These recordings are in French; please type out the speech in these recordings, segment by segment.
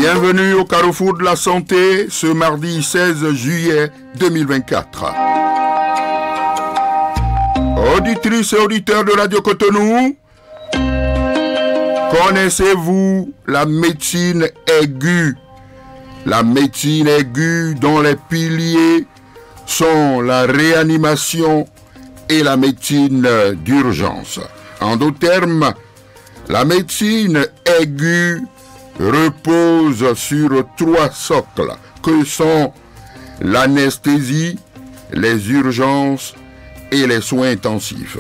Bienvenue au Carrefour de la Santé ce mardi 16 juillet 2024. Auditrices et auditeurs de Radio Cotonou, connaissez-vous la médecine aiguë? La médecine aiguë dont les piliers sont la réanimation et la médecine d'urgence. En d'autres termes, la médecine aiguë repose sur 3 socles que sont l'anesthésie, les urgences et les soins intensifs.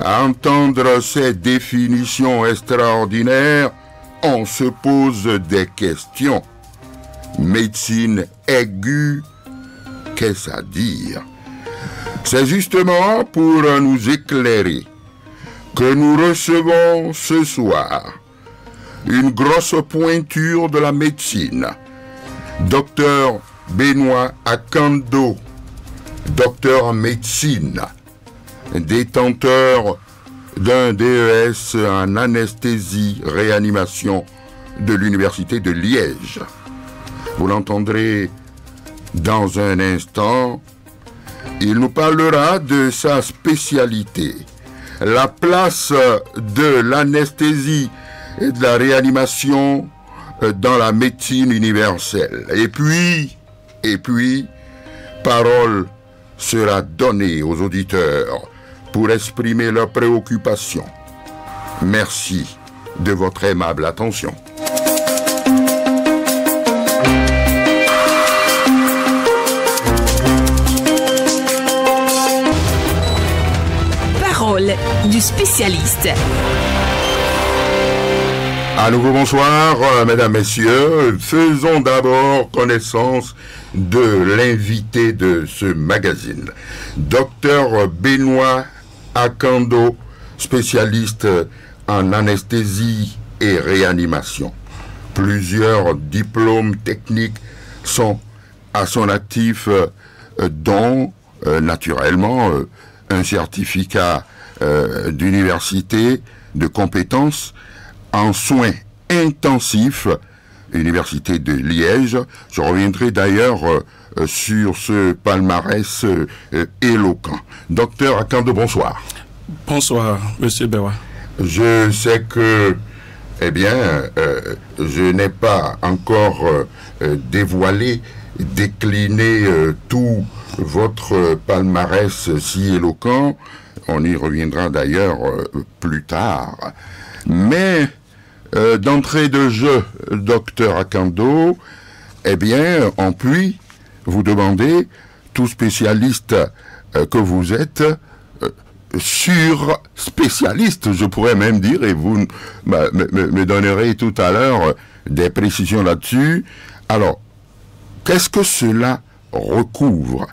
À entendre ces définitions extraordinaires, on se pose des questions. Médecine aiguë, qu'est-ce à dire? C'est justement pour nous éclairer que nous recevons ce soir une grosse pointure de la médecine, Dr Benoît Akando, docteur en médecine, détenteur d'un DES en anesthésie-réanimation de l'Université de Liège. Vous l'entendrez dans un instant. Il nous parlera de sa spécialité, la place de l'anesthésie et de la réanimation dans la médecine universelle. Et puis, parole sera donnée aux auditeurs pour exprimer leurs préoccupations. Merci de votre aimable attention. Parole du spécialiste. À nouveau bonsoir, mesdames, messieurs. Faisons d'abord connaissance de l'invité de ce magazine. Docteur Benoît Akando, spécialiste en anesthésie et réanimation. Plusieurs diplômes techniques sont à son actif, dont, naturellement, un certificat d'université de compétences en soins intensifs, Université de Liège. Je reviendrai d'ailleurs sur ce palmarès éloquent. Docteur Akando, bonsoir. Bonsoir, Monsieur Bewa. Je sais que, je n'ai pas encore dévoilé, décliné tout votre palmarès si éloquent. On y reviendra d'ailleurs plus tard. Mais d'entrée de jeu, docteur Akando, on peut vous demander, tout spécialiste que vous êtes, sur spécialiste, je pourrais même dire, et vous me donnerez tout à l'heure des précisions là-dessus. Alors, qu'est-ce que cela recouvre,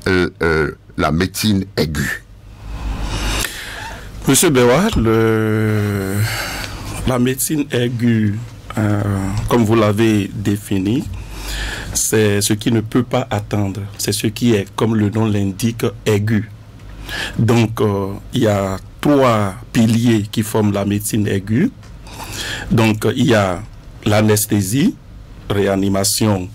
la médecine aiguë? Monsieur Bewa, la médecine aiguë, comme vous l'avez défini, c'est ce qui ne peut pas attendre. C'est ce qui est, comme le nom l'indique, aigu. Donc, il y a 3 piliers qui forment la médecine aiguë. Donc, il y a l'anesthésie, réanimation,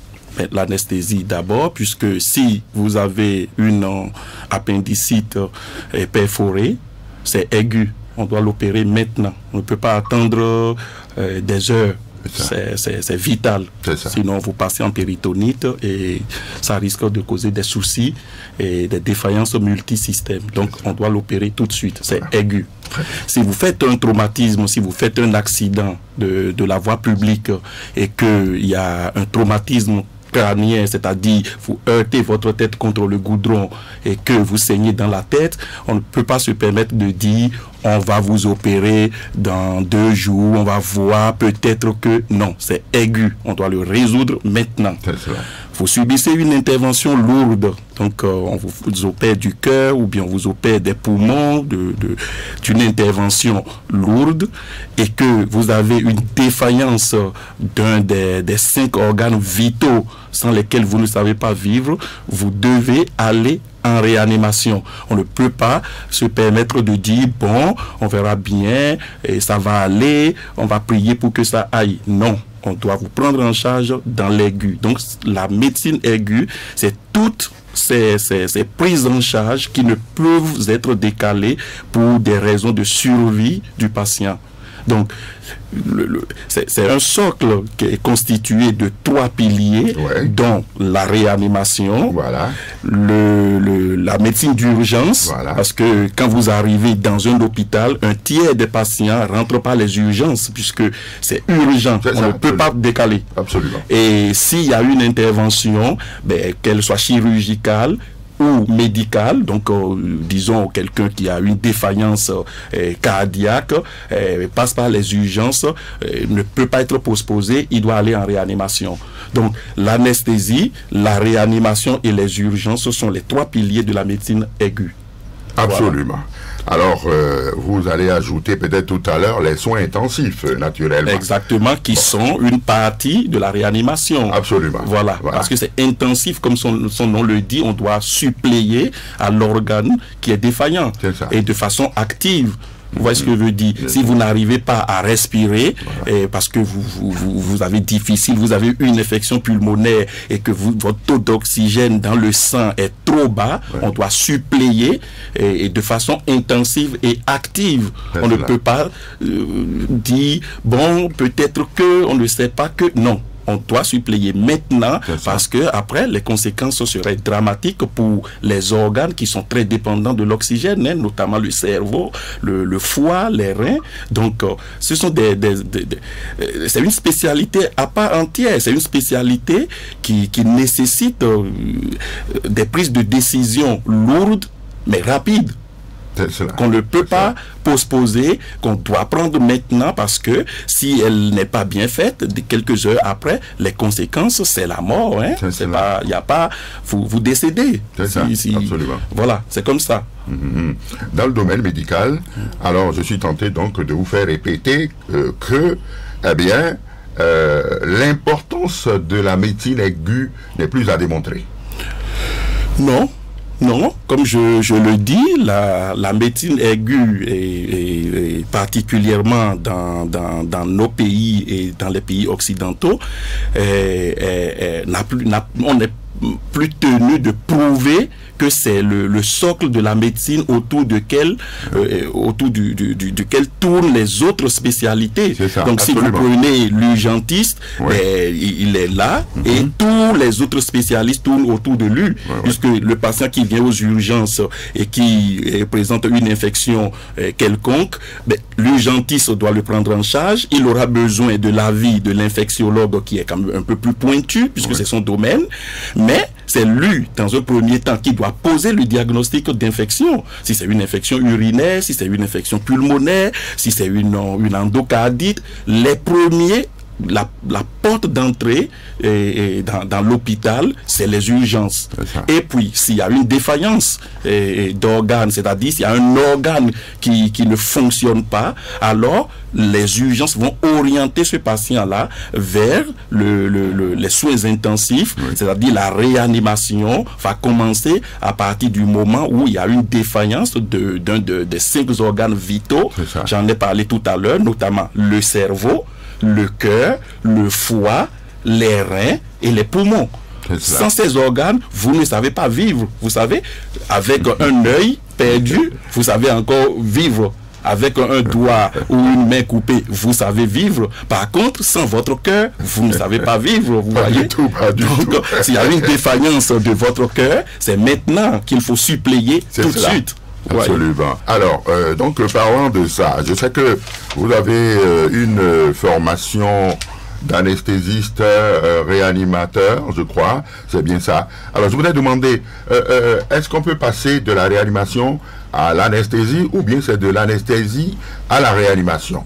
l'anesthésie d'abord, puisque si vous avez une appendicite perforée, c'est aigu. On doit l'opérer maintenant. On ne peut pas attendre des heures. C'est vital. Sinon, vous passez en péritonite et ça risque de causer des soucis et des défaillances multisystèmes. Donc, on doit l'opérer tout de suite. C'est aigu. Si vous faites un traumatisme, si vous faites un accident de la voie publique et qu'il y a un traumatisme crânien, c'est-à-dire vous heurtez votre tête contre le goudron et que vous saignez dans la tête, on ne peut pas se permettre de dire on va vous opérer dans 2 jours, on va voir, peut-être que non, c'est aigu, on doit le résoudre maintenant. Vous subissez une intervention lourde, donc on vous opère du cœur ou bien on vous opère des poumons, d'une intervention lourde, et que vous avez une défaillance d'un des 5 organes vitaux sans lesquels vous ne savez pas vivre, vous devez aller en réanimation. On ne peut pas se permettre de dire bon, on verra bien et ça va aller, on va prier pour que ça aille. Non, on doit vous prendre en charge dans l'aigu. Donc la médecine aiguë, c'est toutes ces prises en charge qui ne peuvent être décalées pour des raisons de survie du patient. Donc, c'est un socle qui est constitué de 3 piliers, dont la réanimation, la médecine d'urgence, parce que quand vous arrivez dans un hôpital, un tiers des patients rentrent par les urgences, puisque c'est urgent, on ne peut pas décaler. Absolument. Et s'il y a une intervention, qu'elle soit chirurgicale, ou médical, donc disons quelqu'un qui a une défaillance cardiaque, passe par les urgences, ne peut pas être postposé, il doit aller en réanimation. Donc l'anesthésie, la réanimation et les urgences sont les 3 piliers de la médecine aiguë. Absolument. Voilà. Alors, vous allez ajouter peut-être tout à l'heure les soins intensifs, naturellement. Exactement, qui sont une partie de la réanimation. Absolument. Voilà. Parce que c'est intensif, comme son nom le dit, on doit suppléer à l'organe qui est défaillant. C'est ça. Et de façon active. Vous voyez ce que je veux dire? Si vous n'arrivez pas à respirer, parce que vous avez difficile, vous avez une infection pulmonaire et que votre taux d'oxygène dans le sang est trop bas, on doit suppléer et de façon intensive et active. On ne peut pas dire, bon, peut-être que, on ne sait pas que, non. On doit suppléer maintenant parce que après les conséquences seraient dramatiques pour les organes qui sont très dépendants de l'oxygène, notamment le cerveau, le foie, les reins. Donc ce sont c'est une spécialité à part entière. C'est une spécialité qui nécessite des prises de décision lourdes mais rapides. Qu'on ne peut pas postposer, qu'on doit prendre maintenant parce que si elle n'est pas bien faite, quelques heures après, les conséquences, c'est la mort. Hein? C'est pas, il n'y a pas, vous décédez. C'est ça, absolument. Voilà, c'est comme ça. Dans le domaine médical, alors je suis tenté donc de vous faire répéter que, eh bien, l'importance de la médecine aiguë n'est plus à démontrer. Non. Non, comme je le dis, la médecine aiguë et particulièrement dans nos pays et dans les pays occidentaux, on n'est plus tenu de prouver que c'est le socle de la médecine autour duquel tournent les autres spécialités. Ça, donc si vous prenez l'urgentiste, il est là et tous les autres spécialistes tournent autour de lui, puisque le patient qui vient aux urgences et qui présente une infection quelconque, l'urgentiste doit le prendre en charge, il aura besoin de l'avis de l'infectiologue qui est quand même un peu plus pointu, puisque c'est son domaine, mais c'est lui, dans un premier temps, qui doit poser le diagnostic d'infection. Si c'est une infection urinaire, si c'est une infection pulmonaire, si c'est une endocardite, les premiers, la porte d'entrée dans l'hôpital, c'est les urgences. Et puis, s'il y a une défaillance d'organes, c'est-à-dire s'il y a un organe qui ne fonctionne pas, alors les urgences vont orienter ce patient-là vers les soins intensifs, c'est-à-dire la réanimation va commencer à partir du moment où il y a une défaillance d'un des 5 organes vitaux. J'en ai parlé tout à l'heure, notamment le cerveau, le cœur, le foie, les reins et les poumons. Sans ces organes, vous ne savez pas vivre. Vous savez, avec un œil perdu, vous savez encore vivre. Avec un doigt ou une main coupée, vous savez vivre. Par contre, sans votre cœur, vous ne savez pas vivre. Vous voyez? Donc, s'il y a une défaillance de votre cœur, c'est maintenant qu'il faut suppléer tout de suite. Absolument. Alors, donc, parlant de ça, je sais que vous avez une formation d'anesthésiste réanimateur, je crois, c'est bien ça. Alors, je voudrais demander, est-ce qu'on peut passer de la réanimation à l'anesthésie ou bien c'est de l'anesthésie à la réanimation?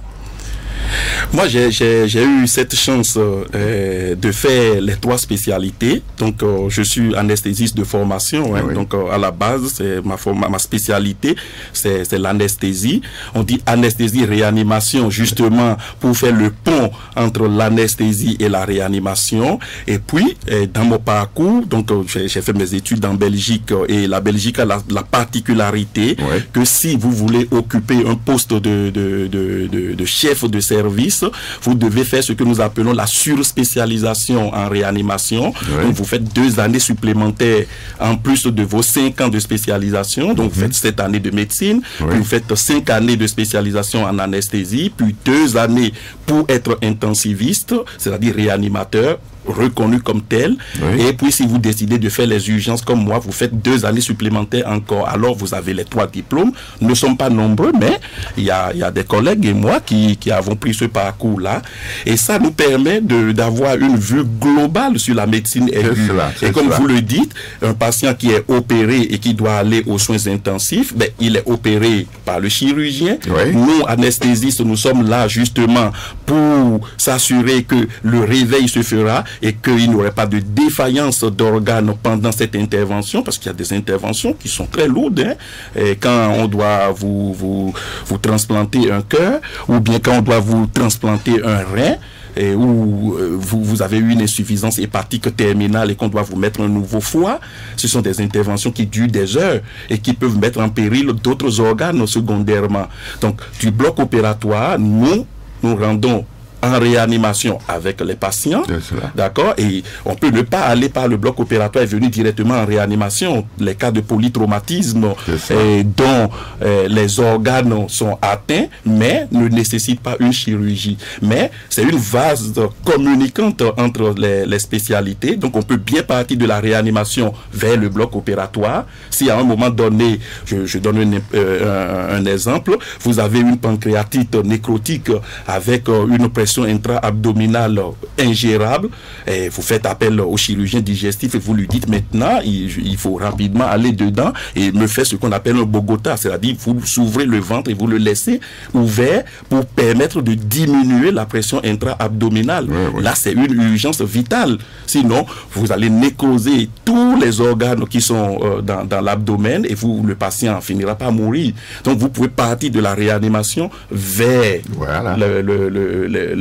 Moi, j'ai eu cette chance de faire les 3 spécialités. Donc, je suis anesthésiste de formation. Donc, à la base, c'est ma spécialité, c'est l'anesthésie. On dit anesthésie-réanimation, justement, pour faire le pont entre l'anesthésie et la réanimation. Et puis, dans mon parcours, donc, j'ai fait mes études en Belgique. Et la Belgique a la particularité que si vous voulez occuper un poste de chef de service service, vous devez faire ce que nous appelons la surspécialisation en réanimation. Oui. Donc, vous faites 2 années supplémentaires en plus de vos 5 ans de spécialisation. Donc, vous faites 7 années de médecine, puis vous faites 5 années de spécialisation en anesthésie, puis 2 années pour être intensiviste, c'est-à-dire réanimateur, reconnu comme tel. Oui. Et puis si vous décidez de faire les urgences comme moi, vous faites 2 années supplémentaires encore. Alors vous avez les 3 diplômes. Nous ne sommes pas nombreux, mais il y a des collègues et moi qui avons pris ce parcours-là. Et ça nous permet d'avoir une vue globale sur la médecine aiguë. Et comme vous le dites, un patient qui est opéré et qui doit aller aux soins intensifs, ben, il est opéré par le chirurgien. Oui. Nous, anesthésistes, nous sommes là justement pour s'assurer que le réveil se fera et qu'il n'y aurait pas de défaillance d'organes pendant cette intervention, parce qu'il y a des interventions qui sont très lourdes, hein, et quand on doit vous transplanter un cœur, ou bien quand on doit vous transplanter un rein, et où vous avez eu une insuffisance hépatique terminale et qu'on doit vous mettre un nouveau foie, ce sont des interventions qui durent des heures et qui peuvent mettre en péril d'autres organes secondairement. Donc, du bloc opératoire, nous rendons en réanimation avec les patients, d'accord, et on peut ne pas aller par le bloc opératoire et venir directement en réanimation. Les cas de polytraumatisme dont les organes sont atteints, mais ne nécessitent pas une chirurgie. Mais c'est une vase communicante entre les spécialités, donc on peut bien partir de la réanimation vers le bloc opératoire. Si à un moment donné, je donne un exemple, vous avez une pancréatite nécrotique avec une pression intra-abdominale ingérable, et vous faites appel au chirurgien digestif et vous lui dites maintenant il faut rapidement aller dedans et me faire ce qu'on appelle un Bogota, c'est-à-dire vous s'ouvrez le ventre et vous le laissez ouvert pour permettre de diminuer la pression intra-abdominale. Là c'est une urgence vitale, sinon vous allez nécroser tous les organes qui sont dans l'abdomen et le patient finira par mourir. Donc vous pouvez partir de la réanimation vers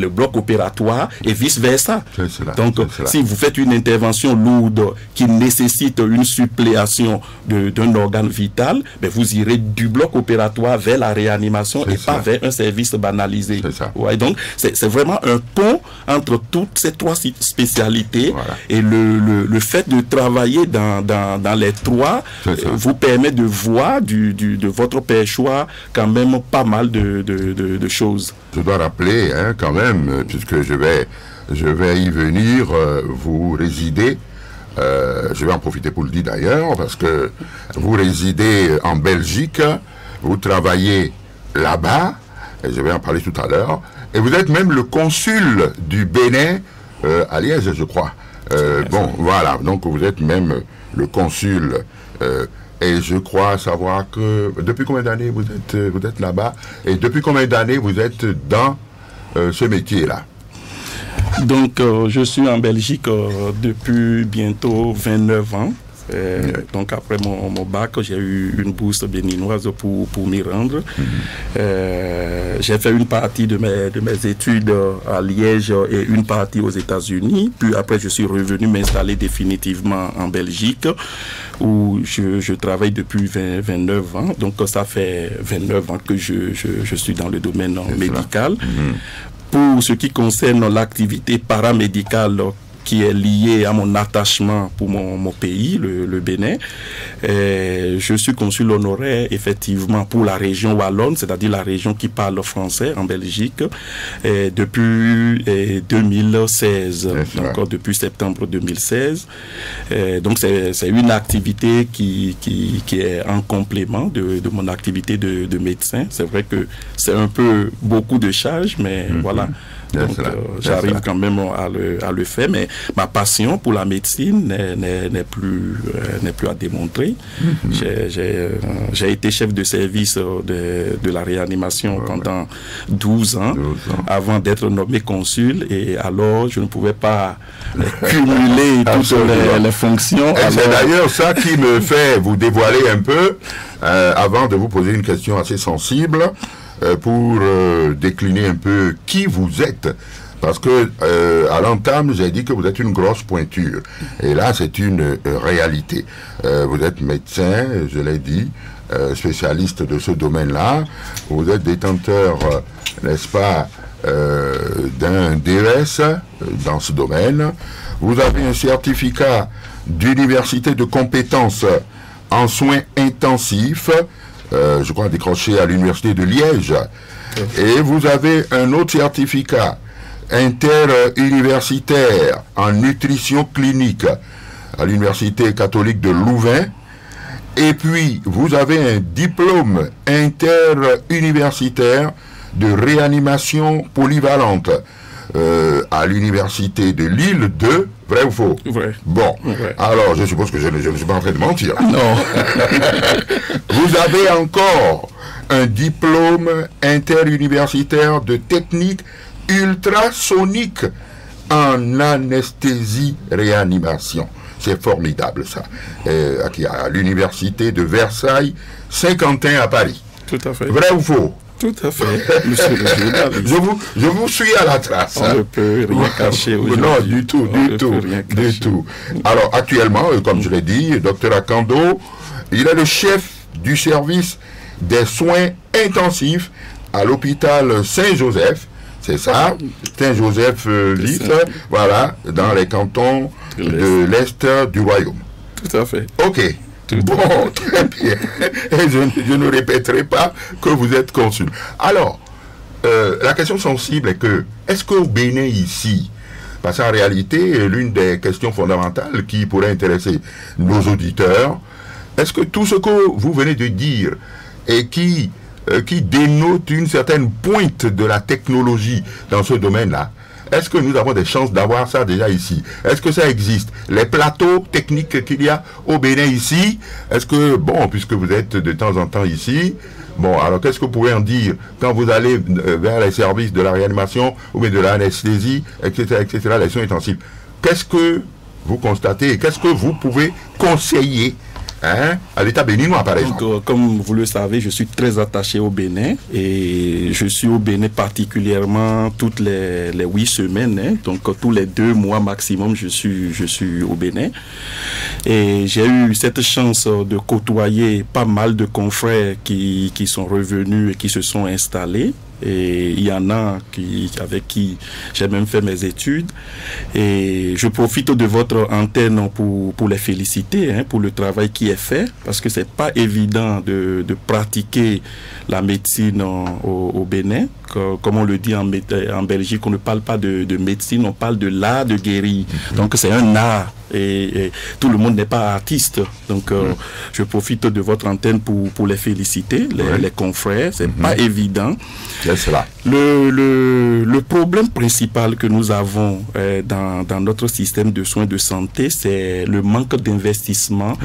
le bloc opératoire et vice-versa. Donc, si vous faites une intervention lourde qui nécessite une suppléation d'un organe vital, ben vous irez du bloc opératoire vers la réanimation et pas vers un service banalisé. Ouais, donc, c'est vraiment un pont entre toutes ces 3 spécialités et le fait de travailler dans les 3 vous permet de voir de votre perchoir quand même pas mal de choses. Je dois rappeler quand même, puisque je vais y venir, vous résidez, je vais en profiter pour le dire d'ailleurs, parce que vous résidez en Belgique, vous travaillez là-bas, et je vais en parler tout à l'heure, et vous êtes même le consul du Bénin à Liège, je crois. Bon, voilà, donc vous êtes même le consul, et je crois savoir que depuis combien d'années vous êtes là-bas, et depuis combien d'années vous êtes dans ce métier-là? Donc, je suis en Belgique depuis bientôt 29 ans. Donc, après mon bac, j'ai eu une bourse béninoise pour m'y rendre. J'ai fait une partie de mes études à Liège et une partie aux États-Unis. Puis après, je suis revenu m'installer définitivement en Belgique, où je travaille depuis 29 ans. Donc, ça fait 29 ans que je suis dans le domaine médical. Pour ce qui concerne l'activité paramédicale qui est liée à mon attachement pour mon pays, le Bénin, je suis consul honoraire effectivement pour la région wallonne, c'est-à-dire la région qui parle français en Belgique, depuis 2016, donc depuis septembre 2016. Donc c'est une activité qui est en complément de mon activité de médecin. C'est vrai que c'est un peu beaucoup de charges, mais voilà. Donc j'arrive quand même à le faire, mais ma passion pour la médecine n'est plus à démontrer. J'ai été chef de service de la réanimation pendant 12 ans avant d'être nommé consul, et alors je ne pouvais pas cumuler toutes les fonctions. C'est d'ailleurs ça qui me fait vous dévoiler un peu, avant de vous poser une question assez sensible, pour décliner un peu qui vous êtes, parce que à l'entame j'ai dit que vous êtes une grosse pointure, et là c'est une réalité. Vous êtes médecin, je l'ai dit, spécialiste de ce domaine-là, vous êtes détenteur, n'est-ce pas, d'un DES dans ce domaine. Vous avez un certificat d'université de compétences en soins intensifs, je crois décroché à l'université de Liège. Et vous avez un autre certificat interuniversitaire en nutrition clinique à l'université catholique de Louvain. Et puis, vous avez un diplôme interuniversitaire de réanimation polyvalente à l'université de Lille 2. Vrai ou faux? Vrai. Bon, vrai. Alors je suppose que je ne suis pas en train de mentir. Non. Vous avez encore un diplôme interuniversitaire de technique ultrasonique en anesthésie-réanimation. C'est formidable ça. À l'université de Versailles, Saint-Quentin à Paris. Tout à fait. Vrai ou faux? Tout à fait, monsieur le journaliste. Je vous suis à la trace. On ne peut rien cacher aujourd'hui. Non, du tout. Alors, actuellement, comme je l'ai dit, Dr Akando, il est le chef du service des soins intensifs à l'hôpital Saint-Joseph. C'est ça, Saint-Joseph-Lys, voilà, dans les cantons de l'Est du Royaume. Tout à fait. Ok. Bon, très bien. Et je ne répéterai pas que vous êtes consul. Alors, la question sensible est que, est-ce qu'au Bénin ici, parce qu'en réalité, l'une des questions fondamentales qui pourrait intéresser nos auditeurs, est-ce que tout ce que vous venez de dire et qui dénote une certaine pointe de la technologie dans ce domaine-là, est-ce que nous avons des chances d'avoir ça déjà ici? Est-ce que ça existe? Les plateaux techniques qu'il y a au Bénin ici, est-ce que, bon, puisque vous êtes de temps en temps ici, bon, alors qu'est-ce que vous pouvez en dire quand vous allez vers les services de la réanimation ou bien de l'anesthésie, etc., les soins intensifs? Qu'est-ce que vous constatez? Qu'est-ce que vous pouvez conseiller à l'État béninois, par exemple? Donc, comme vous le savez, je suis très attaché au Bénin et je suis au Bénin particulièrement toutes les 8 semaines. Donc, tous les 2 mois maximum, je suis au Bénin. Et j'ai eu cette chance de côtoyer pas mal de confrères qui sont revenus et qui se sont installés. Et il y en a avec qui j'ai même fait mes études. Et je profite de votre antenne pour les féliciter pour le travail qui est fait, parce que c'est pas évident de pratiquer la médecine au Bénin. Comme on le dit en Belgique, on ne parle pas de médecine, on parle de l'art de guérir. Donc c'est un art. Et tout le monde n'est pas artiste. Donc je profite de votre antenne pour les féliciter, les confrères. C'est pas évident. Cela. Le problème principal que nous avons dans notre système de soins de santé, c'est le manque d'investissement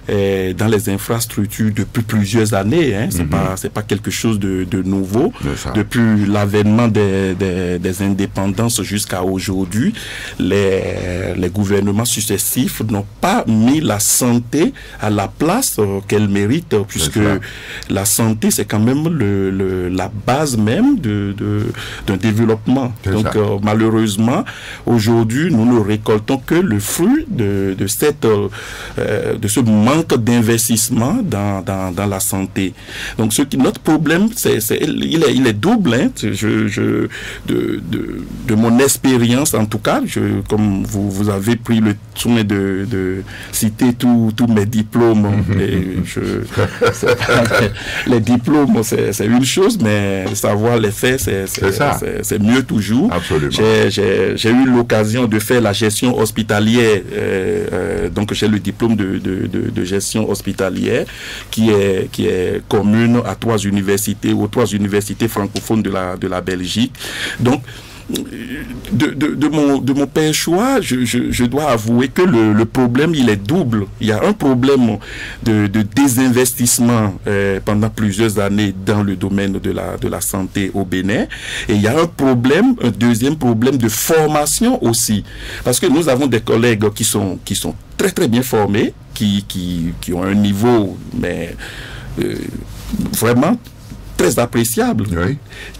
dans les infrastructures depuis plusieurs années. C'est pas quelque chose de nouveau. Depuis l'avènement des indépendances jusqu'à aujourd'hui, les gouvernements successifs n'ont pas mis la santé à la place qu'elle mérite, puisque la santé, c'est quand même la base même d'un développement. Donc malheureusement, aujourd'hui, nous ne récoltons que le fruit de ce manque d'investissement dans la santé. Donc notre problème, il est double. De mon expérience, en tout cas, comme vous avez pris le soin de citer tous mes diplômes. Les diplômes, c'est une chose, mais savoir les faits, c'est mieux toujours. J'ai eu l'occasion de faire la gestion hospitalière, donc j'ai le diplôme de gestion hospitalière qui est commune à 3 universités, aux 3 universités francophones de la Belgique. Donc de mon père choix, je dois avouer que le problème, il est double. Il y a un problème de désinvestissement pendant plusieurs années dans le domaine de la santé au Bénin, et il y a un deuxième problème de formation aussi, parce que nous avons des collègues qui sont très très bien formés, qui ont un niveau vraiment très appréciables,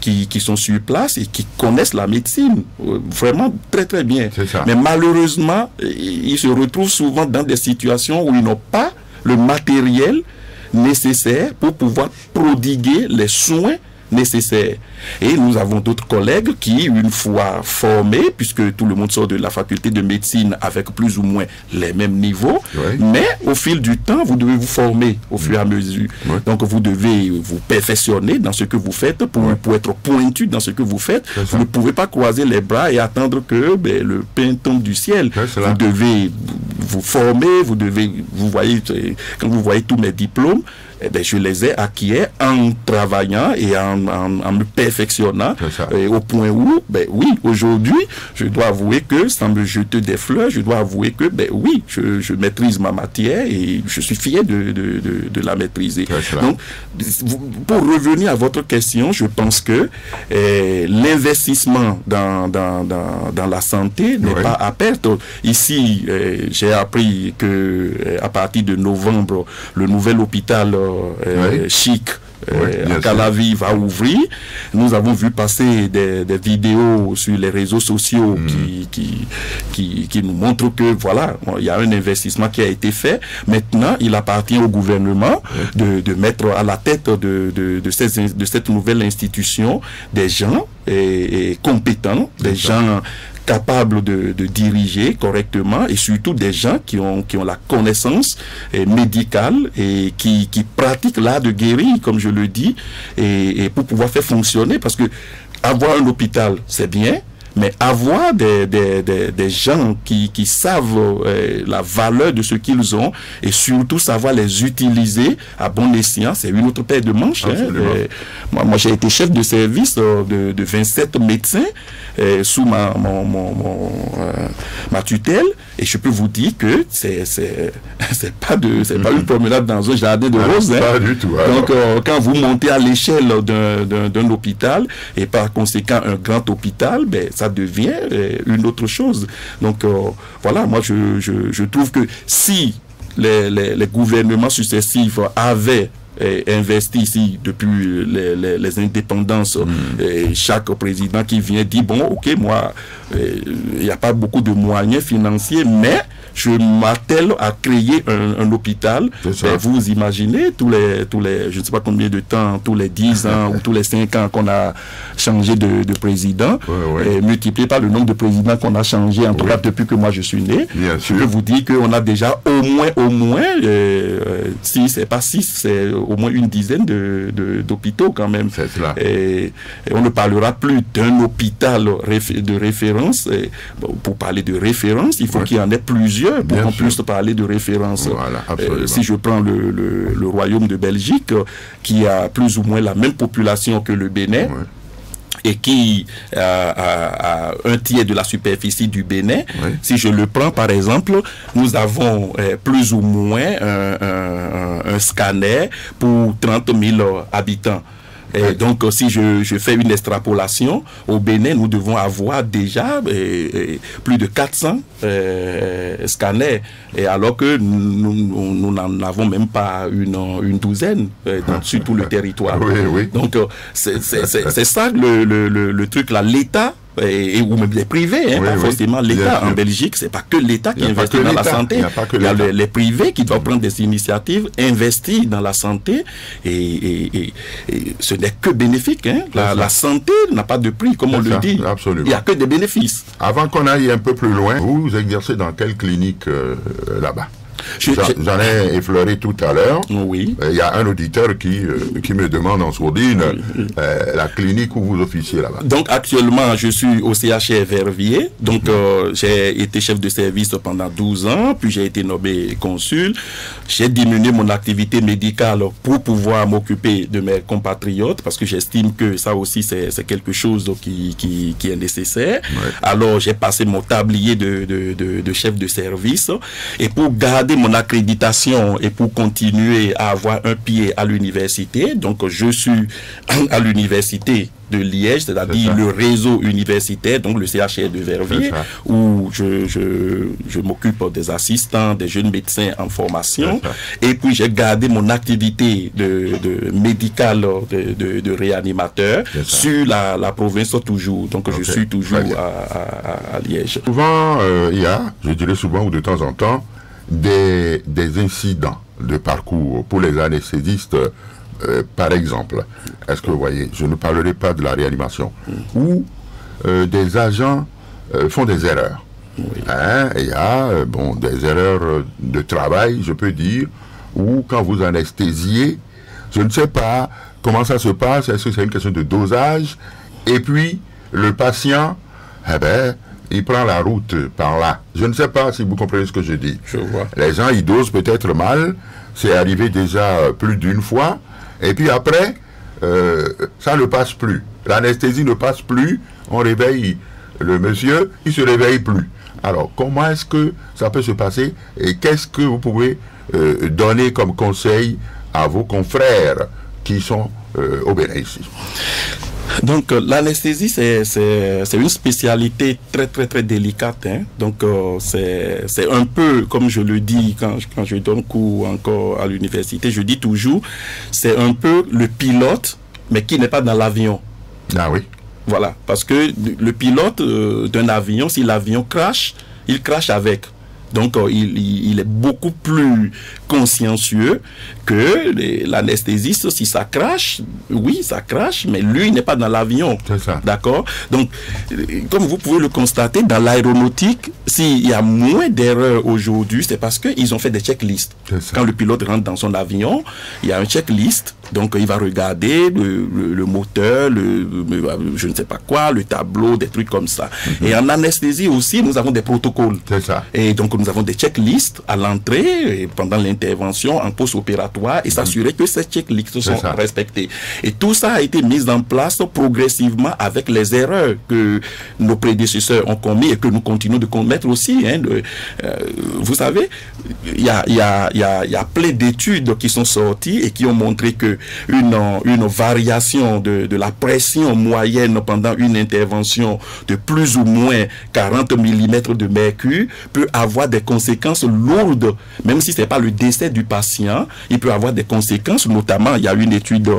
qui sont sur place et qui connaissent la médecine vraiment très très bien. Mais malheureusement, ils se retrouvent souvent dans des situations où ils n'ont pas le matériel nécessaire pour pouvoir prodiguer les soins nécessaires. Et nous avons d'autres collègues qui, une fois formés, puisque tout le monde sort de la faculté de médecine avec plus ou moins les mêmes niveaux, mais au fil du temps, vous devez vous former au fur et à mesure. Donc vous devez vous perfectionner dans ce que vous faites pour être pointu dans ce que vous faites. Vous ne pouvez pas croiser les bras et attendre que le pain tombe du ciel. Vous devez vous former, vous voyez, quand vous voyez tous mes diplômes, je les ai acquis en travaillant et en me perfectionnant au point où, oui, aujourd'hui, je dois avouer que, sans me jeter des fleurs, je dois avouer que, oui, je maîtrise ma matière et je suis fier de la maîtriser. Donc, pour revenir à votre question, je pense que l'investissement dans la santé n'est pas à perte. Ici, j'ai appris que à partir de novembre, le nouvel hôpital chic à Calavi va ouvrir. Nous avons vu passer des vidéos sur les réseaux sociaux qui nous montrent que voilà, il y a un investissement qui a été fait. Maintenant, il appartient au gouvernement de mettre à la tête de cette nouvelle institution des gens compétents, des gens capables de diriger correctement et surtout des gens qui ont la connaissance médicale et qui pratiquent l'art de guérir, comme je le dis, et pour pouvoir faire fonctionner, parce que avoir un hôpital, c'est bien, mais avoir des gens qui savent la valeur de ce qu'ils ont et surtout savoir les utiliser à bon escient, c'est une autre paire de manches. Moi j'ai été chef de service de 27 médecins sous ma tutelle, et je peux vous dire que c'est pas une promenade dans un jardin de roses. Pas du tout. Donc quand vous montez à l'échelle d'un hôpital et par conséquent un grand hôpital, ça devient une autre chose. Donc voilà, moi je trouve que si les gouvernements successifs avaient investi ici depuis les indépendances, chaque président qui vient dit bon, ok, moi il n'y a pas beaucoup de moyens financiers, mais je m'attelle à créer un hôpital. Vous imaginez tous les je ne sais pas combien de temps, tous les 10 ans ou tous les 5 ans qu'on a changé de président, multiplié par le nombre de présidents qu'on a changé, en tout cas depuis que moi je suis né. Je peux vous dire qu'on a déjà au moins si c'est pas 6, c'est au moins une dizaine d'hôpitaux quand même. Et on ne parlera plus d'un hôpital de référence. Pour parler de référence, il faut qu'il y en ait plusieurs pour qu'on puisse parler de référence. Si je prends le royaume de Belgique, qui a plus ou moins la même population que le Bénin, et qui a un tiers de la superficie du Bénin. Si je le prends par exemple, nous avons plus ou moins un scanner pour 30 000 habitants. Et donc, si je fais une extrapolation, au Bénin, nous devons avoir déjà plus de 400 scanners, alors que nous n'en avons même pas une douzaine sur tout le territoire. Donc, c'est ça le truc là. L'État, ou même les privés, pas forcément l'État. En Belgique, c'est pas que l'État qui investit dans la santé. Il y a les privés qui doivent prendre des initiatives, investir dans la santé, et ce n'est que bénéfique. La santé n'a pas de prix, comme on le dit. Il n'y a que des bénéfices. Avant qu'on aille un peu plus loin, vous exercez dans quelle clinique là-bas? J'en ai effleuré tout à l'heure. Oui. Il y a un auditeur qui me demande en sourdine la clinique où vous officiez là-bas. Donc actuellement, je suis au CHR Verviers. Donc j'ai été chef de service pendant 12 ans, puis j'ai été nommé consul. J'ai diminué mon activité médicale pour pouvoir m'occuper de mes compatriotes, parce que j'estime que ça aussi c'est quelque chose qui est nécessaire. Alors j'ai passé mon tablier de chef de service, et pour garder mon accréditation et pour continuer à avoir un pied à l'université, donc je suis à l'université de Liège, c'est-à-dire le réseau universitaire, donc le CHR de Verviers, où je m'occupe des assistants, des jeunes médecins en formation, et puis j'ai gardé mon activité de médicale de réanimateur sur la province toujours, donc je suis toujours à Liège. Souvent, il y a, je dirais souvent ou de temps en temps, des incidents de parcours. Pour les anesthésistes, par exemple, est-ce que vous voyez, je ne parlerai pas de la réanimation, où des agents font des erreurs. Oui. Hein, il y a des erreurs de travail, je peux dire, ou quand vous anesthésiez, je ne sais pas comment ça se passe, est-ce que c'est une question de dosage, et puis le patient, il prend la route par là. Je ne sais pas si vous comprenez ce que je dis. Je vois. Les gens, ils dosent peut-être mal, c'est arrivé déjà plus d'une fois, et puis après, ça ne passe plus. L'anesthésie ne passe plus, on réveille le monsieur, il ne se réveille plus. Alors, comment est-ce que ça peut se passer et qu'est-ce que vous pouvez donner comme conseil à vos confrères qui sont au Bénin ici? Donc, l'anesthésie, c'est une spécialité très, très, très délicate. Hein? Donc, c'est un peu, comme je le dis quand je donne cours encore à l'université, je dis toujours, c'est un peu le pilote, mais qui n'est pas dans l'avion. Ah oui. Voilà, parce que le pilote d'un avion, si l'avion crache, il crache avec. Donc, il est beaucoup plus consciencieux que l'anesthésiste. Si ça crache, oui, ça crache, mais lui, il n'est pas dans l'avion. C'est ça. D'accord? Donc, comme vous pouvez le constater, dans l'aéronautique, s'il y a moins d'erreurs aujourd'hui, c'est parce qu'ils ont fait des checklists. Quand le pilote rentre dans son avion, il y a un checklist. Donc, il va regarder le moteur, je ne sais pas quoi, le tableau, des trucs comme ça. Et en anesthésie aussi, nous avons des protocoles. C'est ça. Et donc, nous avons des checklists à l'entrée, et pendant l'intervention, en post-opératoire, et s'assurer que ces checklists sont respectés. Et tout ça a été mis en place progressivement avec les erreurs que nos prédécesseurs ont commis et que nous continuons de commettre aussi. Hein, vous savez, il y a plein d'études qui sont sorties et qui ont montré que une variation de la pression moyenne pendant une intervention de plus ou moins 40 mm de mercure peut avoir des conséquences lourdes, même si ce n'est pas le décès du patient, il peut avoir des conséquences, notamment il y a une étude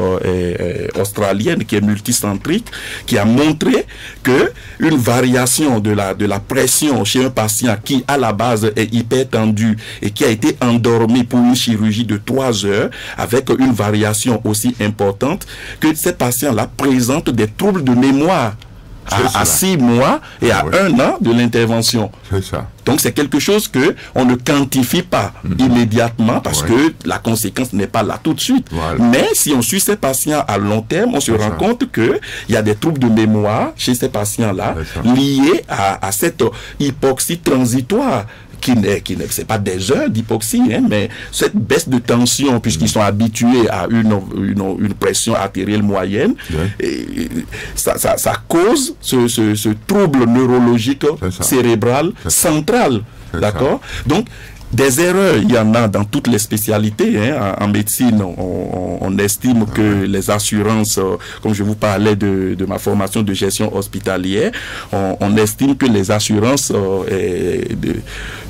australienne qui est multicentrique, qui a montré que une variation de la pression chez un patient qui à la base est hypertendu et qui a été endormi pour une chirurgie de 3 heures, avec une variation aussi importante, que ces patients-là présentent des troubles de mémoire à 6 mois et à 1 an de l'intervention. C'est ça. Donc c'est quelque chose que on ne quantifie pas immédiatement parce que la conséquence n'est pas là tout de suite. Voilà. Mais si on suit ces patients à long terme, on se rend compte que il y a des troubles de mémoire chez ces patients-là liés à cette hypoxie transitoire. C'est pas des heures d'hypoxie, hein, mais cette baisse de tension, puisqu'ils sont habitués à une pression artérielle moyenne, et ça cause ce trouble neurologique cérébral central. D'accord? Donc, des erreurs, il y en a dans toutes les spécialités. Hein. En médecine, on estime que les assurances, comme je vous parlais de ma formation de gestion hospitalière, on estime que les assurances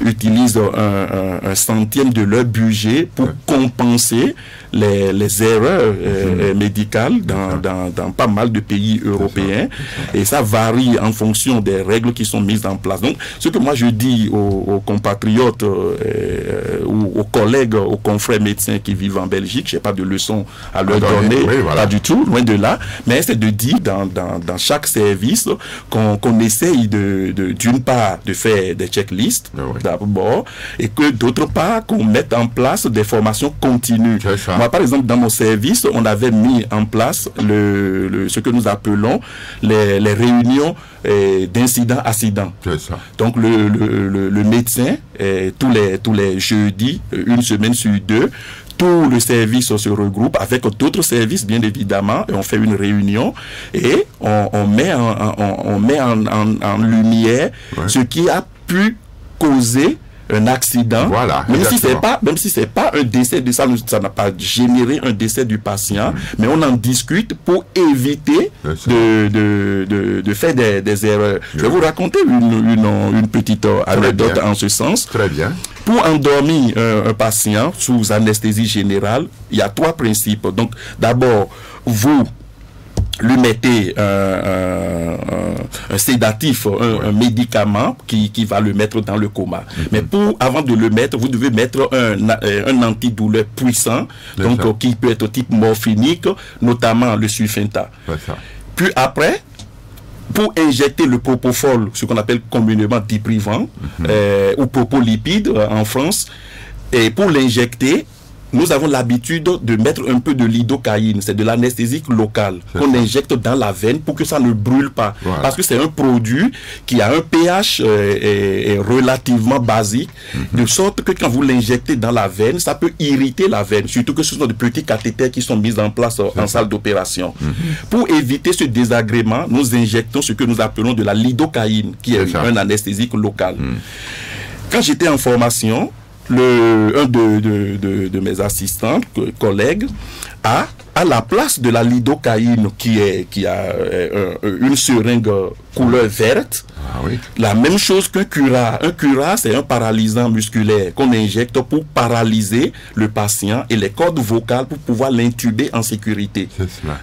utilisent un centième de leur budget pour compenser les erreurs médicales dans pas mal de pays européens. Et ça varie en fonction des règles qui sont mises en place. Donc, ce que moi je dis aux compatriotes ou aux collègues, aux confrères médecins qui vivent en Belgique, je n'ai pas de leçon à leur donner, pas du tout, loin de là, mais c'est de dire dans chaque service qu'on essaye d'une part de faire des checklists d'abord, et que d'autre part qu'on mette en place des formations continues. Moi, par exemple, dans mon service, on avait mis en place ce que nous appelons les réunions d'incident-accident. Donc le médecin, tous les jeudis, une semaine sur 2, tout le service se regroupe avec d'autres services, bien évidemment, et on fait une réunion et on met en lumière ce qui a pu causer un accident, même si c'est pas un décès de ça n'a pas généré un décès du patient, mais on en discute pour éviter de faire des erreurs. Je vais vous raconter une petite anecdote en ce sens. Très bien. Pour endormir un patient sous anesthésie générale, il y a 3 principes. Donc, d'abord, vous lui mettez un sédatif, un médicament qui va le mettre dans le coma. Mais avant de le mettre, vous devez mettre un antidouleur puissant, donc qui peut être type morphinique, notamment le sulfenta. Puis après, pour injecter le propofol, ce qu'on appelle communément diprivant, ou propolipide en France, et pour l'injecter, nous avons l'habitude de mettre un peu de lidocaïne, c'est de l'anesthésique locale qu'on injecte dans la veine pour que ça ne brûle pas. Parce que c'est un produit qui a un pH relativement basique, de sorte que quand vous l'injectez dans la veine, ça peut irriter la veine, surtout que ce sont de petits cathéters qui sont mis en place en salle d'opération. Pour éviter ce désagrément, nous injectons ce que nous appelons de la lidocaïne, qui est un anesthésique local. Quand j'étais en formation, un de mes assistants, collègues, à la place de la lidocaïne qui a une seringue couleur verte, la même chose qu'un cura. Un cura, c'est un paralysant musculaire qu'on injecte pour paralyser le patient et les cordes vocales pour pouvoir l'intuber en sécurité.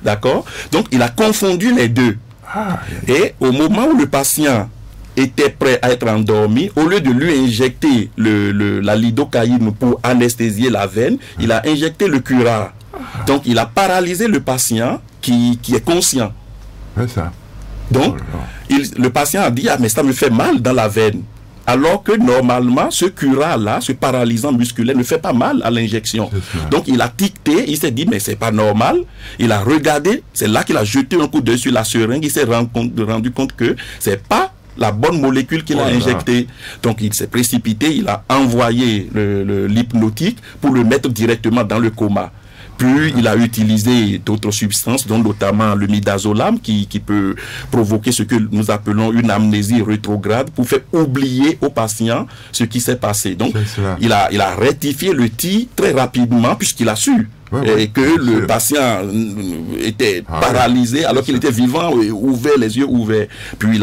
D'accord? Donc, il a confondu les deux. Et au moment où le patient était prêt à être endormi, au lieu de lui injecter la lidocaïne pour anesthésier la veine, il a injecté le cura. Donc, il a paralysé le patient qui est conscient. Donc, le patient a dit, ah, mais ça me fait mal dans la veine. Alors que normalement, ce cura-là, ce paralysant musculaire ne fait pas mal à l'injection. Donc, il a ticté, il s'est dit, mais c'est pas normal. Il a regardé, c'est là qu'il a jeté un coup d'œil sur la seringue, il s'est rendu compte que c'est pas la bonne molécule qu'il a injectée. Donc il s'est précipité, il a envoyé l'hypnotique pour le mettre directement dans le coma. Puis il a utilisé d'autres substances, dont notamment le midazolam, qui peut provoquer ce que nous appelons une amnésie rétrograde, pour faire oublier au patient ce qui s'est passé. Donc il a rectifié le tir très rapidement, puisqu'il a su et que le patient était paralysé alors qu'il était vivant et ouvert, les yeux ouverts. Puis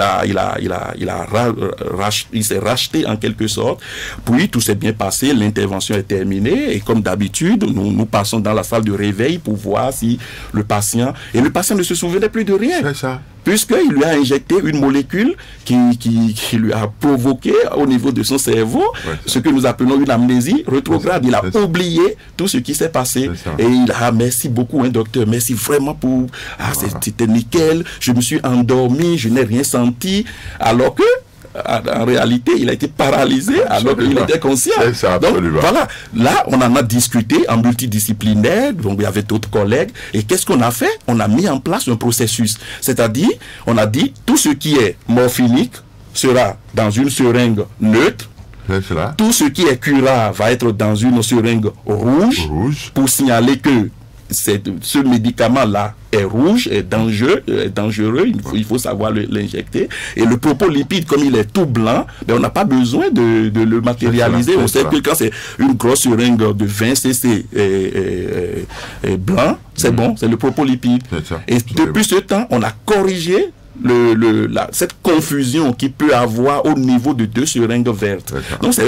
il s'est racheté en quelque sorte. Puis tout s'est bien passé, l'intervention est terminée et comme d'habitude, nous passons dans la salle de réveil pour voir si le patient... Et le patient ne se souvenait plus de rien. C'est ça. Puisqu'il lui a injecté une molécule qui lui a provoqué au niveau de son cerveau ce que nous appelons une amnésie rétrograde. Il a oublié tout ce qui s'est passé. Et il a merci beaucoup, docteur, merci vraiment pour... c'était nickel, je me suis endormi, je n'ai rien senti. Alors que en réalité, il a été paralysé alors qu'il était conscient. Donc, voilà, là, on en a discuté en multidisciplinaire, donc il y avait d'autres collègues, et qu'est-ce qu'on a fait? On a mis en place un processus, c'est-à-dire, on a dit, tout ce qui est morphinique sera dans une seringue neutre, tout ce qui est cura va être dans une seringue rouge. Pour signaler que ce médicament-là est rouge, est dangereux, il faut savoir l'injecter. Et le propolipide, comme il est tout blanc, on n'a pas besoin de le matérialiser. On sait que quand c'est une grosse seringue de 20 cc blanc, c'est bon, c'est le propolipide. Et depuis ce temps, on a corrigé cette confusion qui peut avoir au niveau de deux seringues vertes. Donc c'est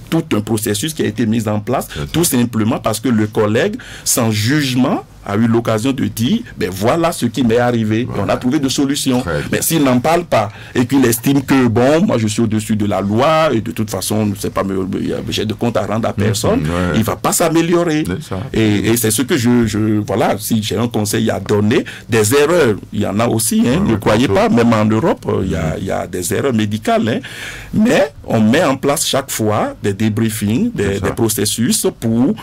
tout un processus qui a été mis en place, tout simplement parce que le collègue, sans jugement, a eu l'occasion de dire, ben voilà ce qui m'est arrivé, on a trouvé de solutions. Mais s'il n'en parle pas et qu'il estime que bon, moi je suis au-dessus de la loi et de toute façon, c'est pas j'ai de compte à rendre à personne, il va pas s'améliorer. Et c'est ce que voilà, si j'ai un conseil à donner, des erreurs, il y en a aussi, ne croyez pas, même en Europe, il y a des erreurs médicales, mais on met en place chaque fois des débriefings, des processus pour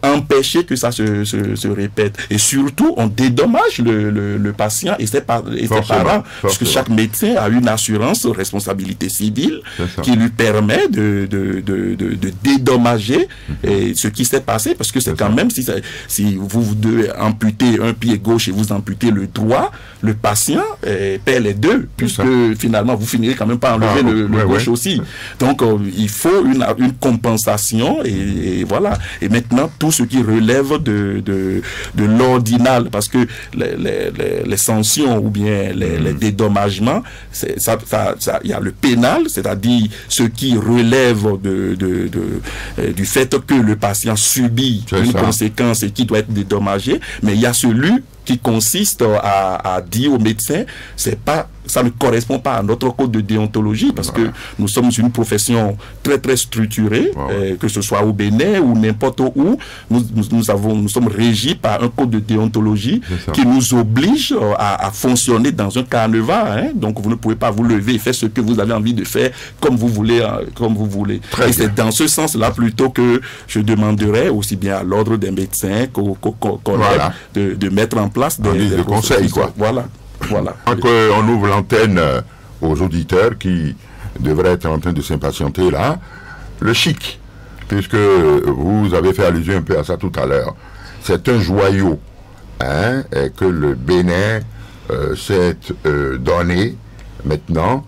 empêcher que ça se répète. Et surtout, on dédommage le patient et ses parents, parce que chaque médecin a une assurance responsabilité civile qui lui permet de dédommager ce qui s'est passé, parce que c'est quand même, si vous devez amputer un pied gauche et vous amputez le droit, le patient perd les deux, puisque finalement, vous finirez quand même par enlever le gauche aussi. Donc, il faut une compensation, et voilà. Et maintenant, tout ce qui relève de l'ordinal, parce que les sanctions ou bien les dédommagements, il y a le pénal, c'est-à-dire ce qui relève du fait que le patient subit une conséquence et qui doit être dédommagé, mais il y a celui qui consiste à dire aux médecins, ça ne correspond pas à notre code de déontologie, parce que nous sommes une profession très très structurée, que ce soit au Bénin ou n'importe où, nous sommes régis par un code de déontologie qui nous oblige à fonctionner dans un carnaval, hein. Donc vous ne pouvez pas vous lever et faire ce que vous avez envie de faire comme vous voulez, Et c'est dans ce sens-là plutôt que je demanderais aussi bien à l'ordre des médecins de mettre en place des conseils, quoi. Voilà. On ouvre l'antenne aux auditeurs qui devraient être en train de s'impatienter là. Le chic, puisque vous avez fait allusion un peu à ça tout à l'heure. C'est un joyau, hein, et que le Bénin s'est donné maintenant.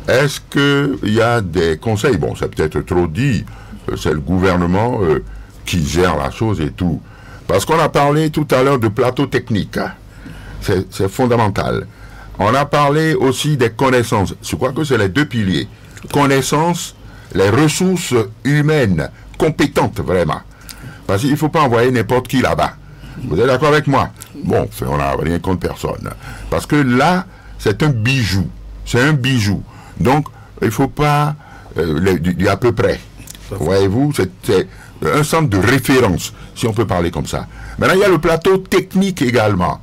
Est-ce qu'il y a des conseils? Bon, c'est peut-être trop dit, c'est le gouvernement qui gère la chose et tout. Parce qu'on a parlé tout à l'heure de plateau technique, hein. C'est fondamental. On a parlé aussi des connaissances. Je crois que c'est les deux piliers. Connaissances, les ressources humaines compétentes vraiment. Parce qu'il ne faut pas envoyer n'importe qui là-bas. Vous êtes d'accord avec moi? Bon, on n'a rien contre personne. Parce que là, c'est un bijou. C'est un bijou. Donc, il ne faut pas... il y a à peu près. Voyez-vous, c'est un centre de référence, si on peut parler comme ça. Maintenant, il y a le plateau technique également.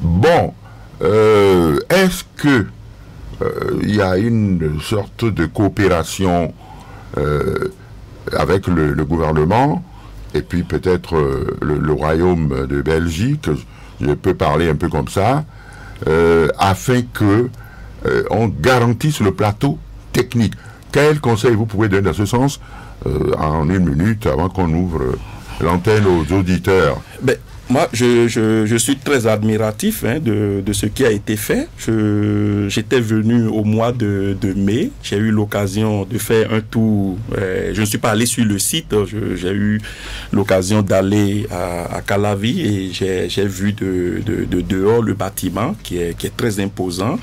Bon, est-ce que il y a une sorte de coopération avec le gouvernement et puis peut-être le royaume de Belgique, je peux parler un peu comme ça, afin que on garantisse le plateau technique? Quel conseil vous pouvez donner dans ce sens en une minute avant qu'on ouvre l'antenne aux auditeurs? Moi, je suis très admiratif, hein, de ce qui a été fait. J'étais venu au mois de mai. J'ai eu l'occasion de faire un tour. Je ne suis pas allé sur le site. J'ai eu l'occasion d'aller à Calavi et j'ai vu de dehors le bâtiment qui est très imposant,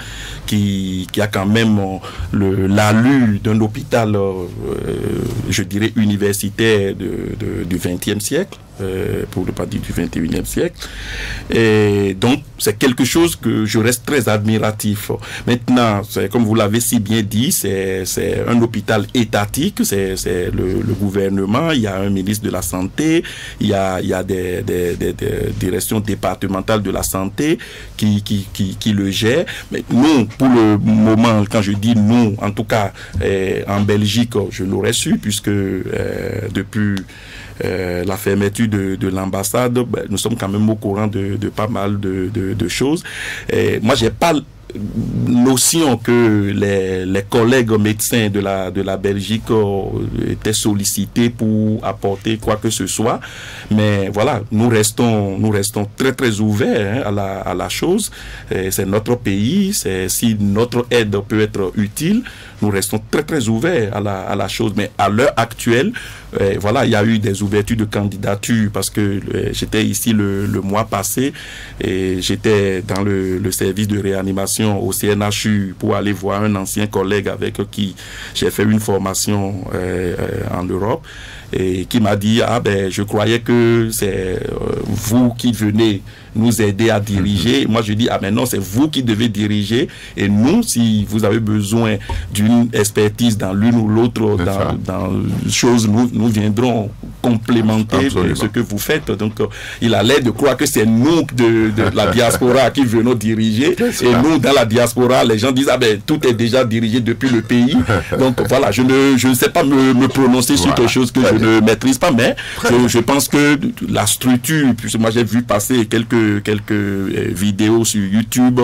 qui a quand même l'allure d'un hôpital, je dirais, universitaire du XXe siècle. Pour ne pas dire du 21e siècle. Et donc, c'est quelque chose que je reste très admiratif. Maintenant, comme vous l'avez si bien dit, c'est un hôpital étatique, c'est le gouvernement, il y a un ministre de la Santé, il y a des directions départementales de la santé qui le gèrent. Mais nous, pour le moment, quand je dis nous, en tout cas, en Belgique, je l'aurais su, puisque depuis la fermeture de l'ambassade, nous sommes quand même au courant de pas mal de choses. Et moi, j'ai pas notion que les collègues médecins de la Belgique étaient sollicités pour apporter quoi que ce soit, mais voilà, nous restons très très ouverts, hein, à la chose. C'est notre pays, si notre aide peut être utile, nous restons très très ouverts à la chose. Mais à l'heure actuelle, voilà, il y a eu des ouvertures de candidature parce que j'étais ici le mois passé et j'étais dans le service de réanimation au CNHU pour aller voir un ancien collègue avec qui j'ai fait une formation en Europe et qui m'a dit: ah ben je croyais que c'est vous qui venez nous aider à diriger. Moi je dis: ah ben non, c'est vous qui devez diriger, et nous, si vous avez besoin d'une expertise dans l'une ou l'autre dans choses, nous viendrons complémenter ce que vous faites. Donc il a l'air de croire que c'est nous de la diaspora qui venons diriger, et nous dans la diaspora les gens disent: ah ben tout est déjà dirigé depuis le pays. Donc voilà, je ne sais pas me prononcer sur quelque chose que je ne maîtrise pas, mais je pense que la structure, puisque moi j'ai vu passer quelques vidéos sur YouTube,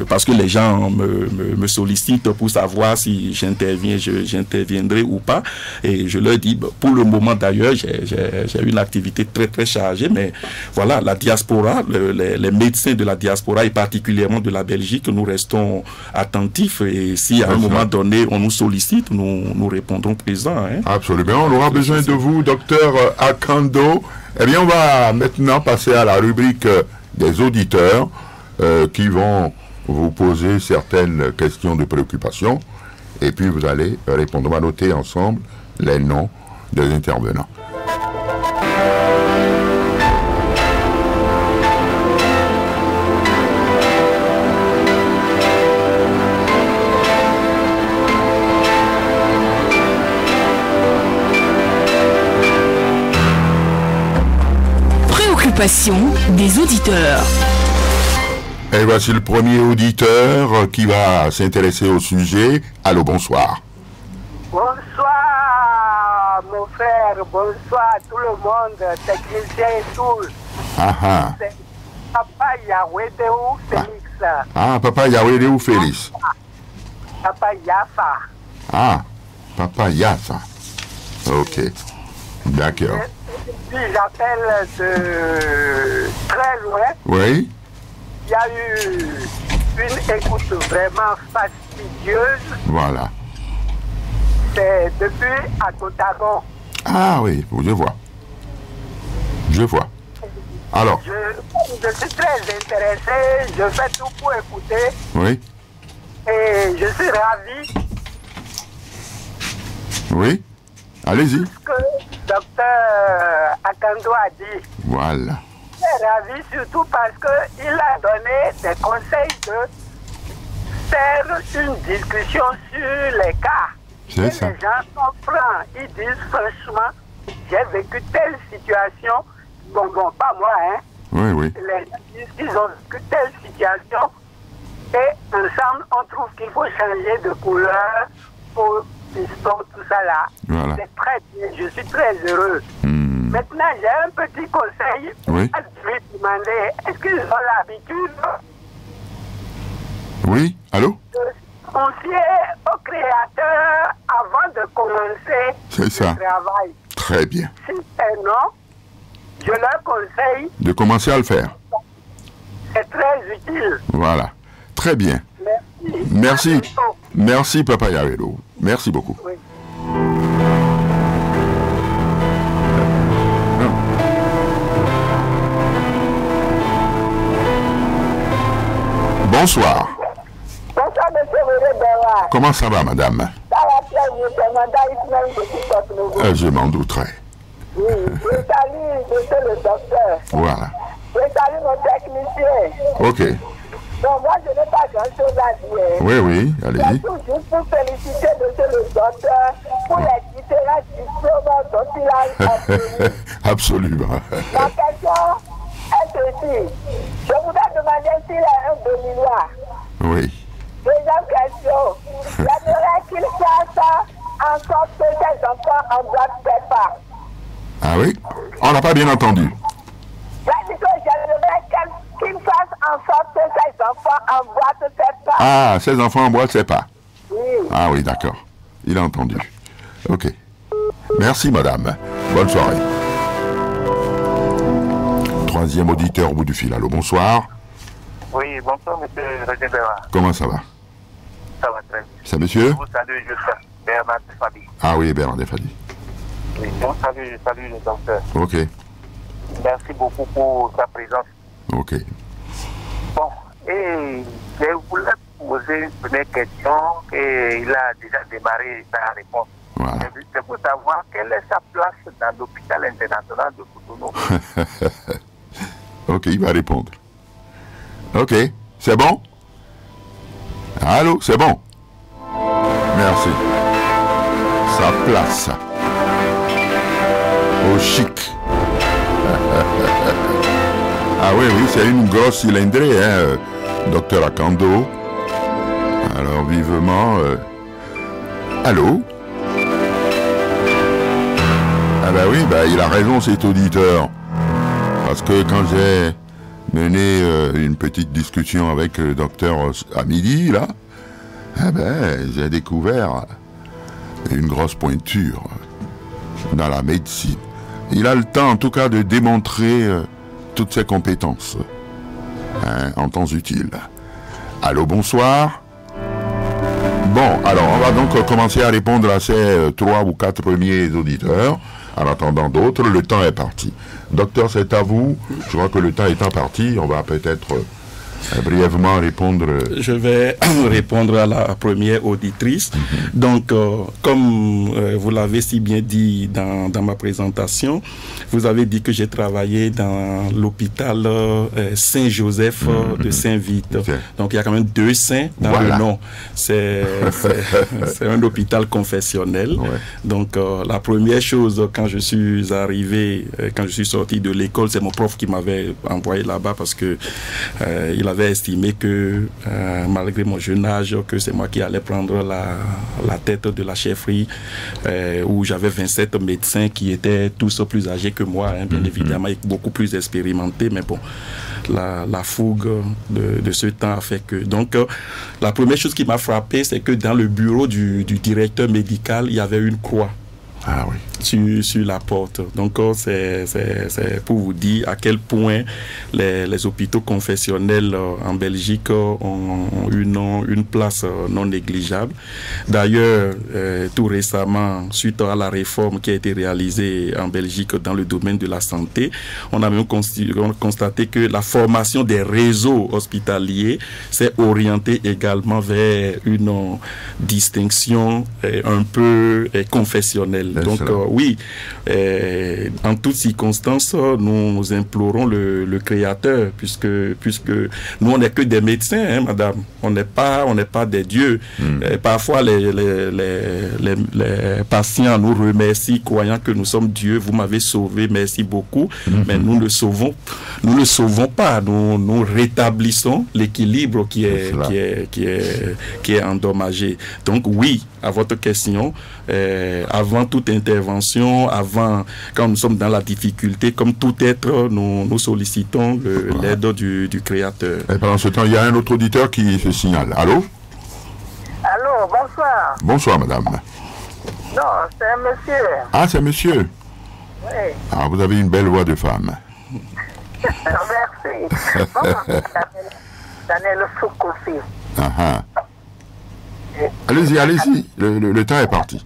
parce que les gens me sollicitent pour savoir si j'interviendrai ou pas, et je leur dis, pour le moment d'ailleurs j'ai une activité très très chargée, mais voilà, la diaspora, les médecins de la diaspora et particulièrement de la Belgique, nous restons attentifs, et si à un moment donné on nous sollicite, nous répondrons présents, hein. Absolument, on aura besoin de vous, docteur Akando. Eh bien, on va maintenant passer à la rubrique des auditeurs qui vont vous poser certaines questions de préoccupation, et puis vous allez répondre. On va noter ensemble les noms des intervenants. préoccupations des auditeurs. Et voici le premier auditeur qui va s'intéresser au sujet. Allô, bonsoir. Bonsoir, mon frère. Bonsoir, tout le monde, technicien et tout. Ah, C'est Papa Yahweh ou Félix. Papa Yahweh ou Félix. Papa Yafa. Ah, Papa Yafa. Ok, d'accord. Puis j'appelle de très loin. Oui. Il y a eu une écoute vraiment fastidieuse. Voilà. C'est depuis à Totagon. Ah oui, je vois. Je vois. Alors. Je suis très intéressé, je fais tout pour écouter. Oui. Et je suis ravi. Oui. Allez-y. Ce que le docteur Akando a dit. Voilà. Je suis ravi surtout parce qu'il a donné des conseils de faire une discussion sur les cas. C'est ça. Les gens sont francs. Ils disent franchement, j'ai vécu telle situation. Bon, pas moi, hein. Oui, oui. Les gens disent qu'ils ont vécu telle situation. Et ensemble, on trouve qu'il faut changer de couleur pour l'histoire, tout ça là. Voilà. C'est très bien. Je suis très heureux. Maintenant, j'ai un petit conseil. Oui. Je vais demander, est-ce qu'ils ont l'habitude Oui. Allô? de se confier au créateur avant de commencer C'est ça. le travail? Très bien. Si c'est non, je leur conseille, De commencer à le faire. c'est très utile. Voilà. Très bien. Merci. Merci. À bientôt. Merci, Papa Yahweh. Merci beaucoup. Oui. Bonsoir. Bonsoir, monsieur René Béra. Comment ça va, madame? Ça va très bien, c'est Madame Ismaël de Kitop-Nouveau. Je m'en douterai. Oui, je salue monsieur le docteur. Voilà. Je salue mon technicien. Ok. Donc moi, je n'ai pas grand-chose à dire. Oui, oui. Allez-y. Surtout juste pour féliciter monsieur le docteur pour les différents diplômes dont il a obtenu. Absolument. Ma question est ceci. Je voudrais demander s'il a un demi-loi. Oui. Deuxième question. J'aimerais qu'il fasse en sorte que ses enfants en boîte pas. Ah oui? On n'a pas bien entendu. J'ai dit que j'aimerais qu'il fasse en sorte que ses enfants en boîte pas. Ah, ces enfants en boîte, c'est pas. Oui. Ah oui, d'accord. Il a entendu. Ok. Merci, madame. Bonne soirée. Troisième auditeur au bout du fil. Allô, bonsoir. Oui, bonsoir, monsieur René Béra. Comment ça va? Ça va très bien. C'est monsieur? Je vous salue, je suis Bernard Fadi. Ah oui, Bernard Fadi. Oui, je vous salue, je salue le docteur. Ok. Merci beaucoup pour sa présence. Ok. Bon, et je voulais poser une première question et il a déjà démarré sa réponse. Voilà. C'est pour savoir quelle est sa place dans l'hôpital international de Cotonou. Ok, il va répondre. Ok, c'est bon? Allô, c'est bon? Merci. Sa place. Au chic. Ah oui, oui, c'est une grosse cylindrée, hein, docteur Akando. Alors, vivement... Allô? Ah ben oui, ben, il a raison, cet auditeur. Parce que quand j'ai mené une petite discussion avec le docteur à midi, là, eh ben, j'ai découvert une grosse pointure dans la médecine. Il a le temps, en tout cas, de démontrer toutes ses compétences en temps utile. Allô, bonsoir. Bon, alors, on va donc commencer à répondre à ces 3 ou 4 premiers auditeurs. En attendant d'autres, le temps est parti. Docteur, c'est à vous. Je crois que le temps étant parti, on va peut-être Brièvement répondre. Je vais répondre à la première auditrice. Donc, comme vous l'avez si bien dit dans ma présentation, vous avez dit que j'ai travaillé dans l'hôpital Saint-Joseph de Saint-Vite. Donc, il y a quand même 2 saints dans le nom. C'est un hôpital confessionnel. Ouais. Donc, la première chose, quand je suis arrivé, quand je suis sorti de l'école, c'est mon prof qui m'avait envoyé là-bas parce que il avait estimé que, malgré mon jeune âge, que c'est moi qui allais prendre la tête de la chefferie, où j'avais 27 médecins qui étaient tous plus âgés que moi, hein, bien évidemment, et beaucoup plus expérimentés, mais bon, la fougue de ce temps a fait que... Donc, la première chose qui m'a frappé, c'est que dans le bureau du directeur médical, il y avait une croix. Ah oui. Sur la porte. Donc, c'est pour vous dire à quel point les hôpitaux confessionnels en Belgique ont une place non négligeable. D'ailleurs, tout récemment, suite à la réforme qui a été réalisée en Belgique dans le domaine de la santé, on a même constaté que la formation des réseaux hospitaliers s'est orientée également vers une distinction un peu confessionnelle. Donc, oui, en toutes circonstances, nous implorons le Créateur, puisque nous, on n'est que des médecins, hein, madame. On n'est pas des dieux. Parfois, les patients nous remercient, croyant que nous sommes Dieu. Vous m'avez sauvé, merci beaucoup. Mais nous ne sauvons pas. Nous rétablissons l'équilibre qui est endommagé. Donc, oui, à votre question, avant toute intervention, quand nous sommes dans la difficulté, comme tout être, nous sollicitons l'aide du Créateur. Et pendant ce temps, il y a un autre auditeur qui se signale. Allô? Allô, bonsoir. Bonsoir, madame. Non, c'est un monsieur. Ah, c'est un monsieur? Oui. Ah, vous avez une belle voix de femme. Merci. Daniel Soukoufi. Allez-y. Le temps est parti.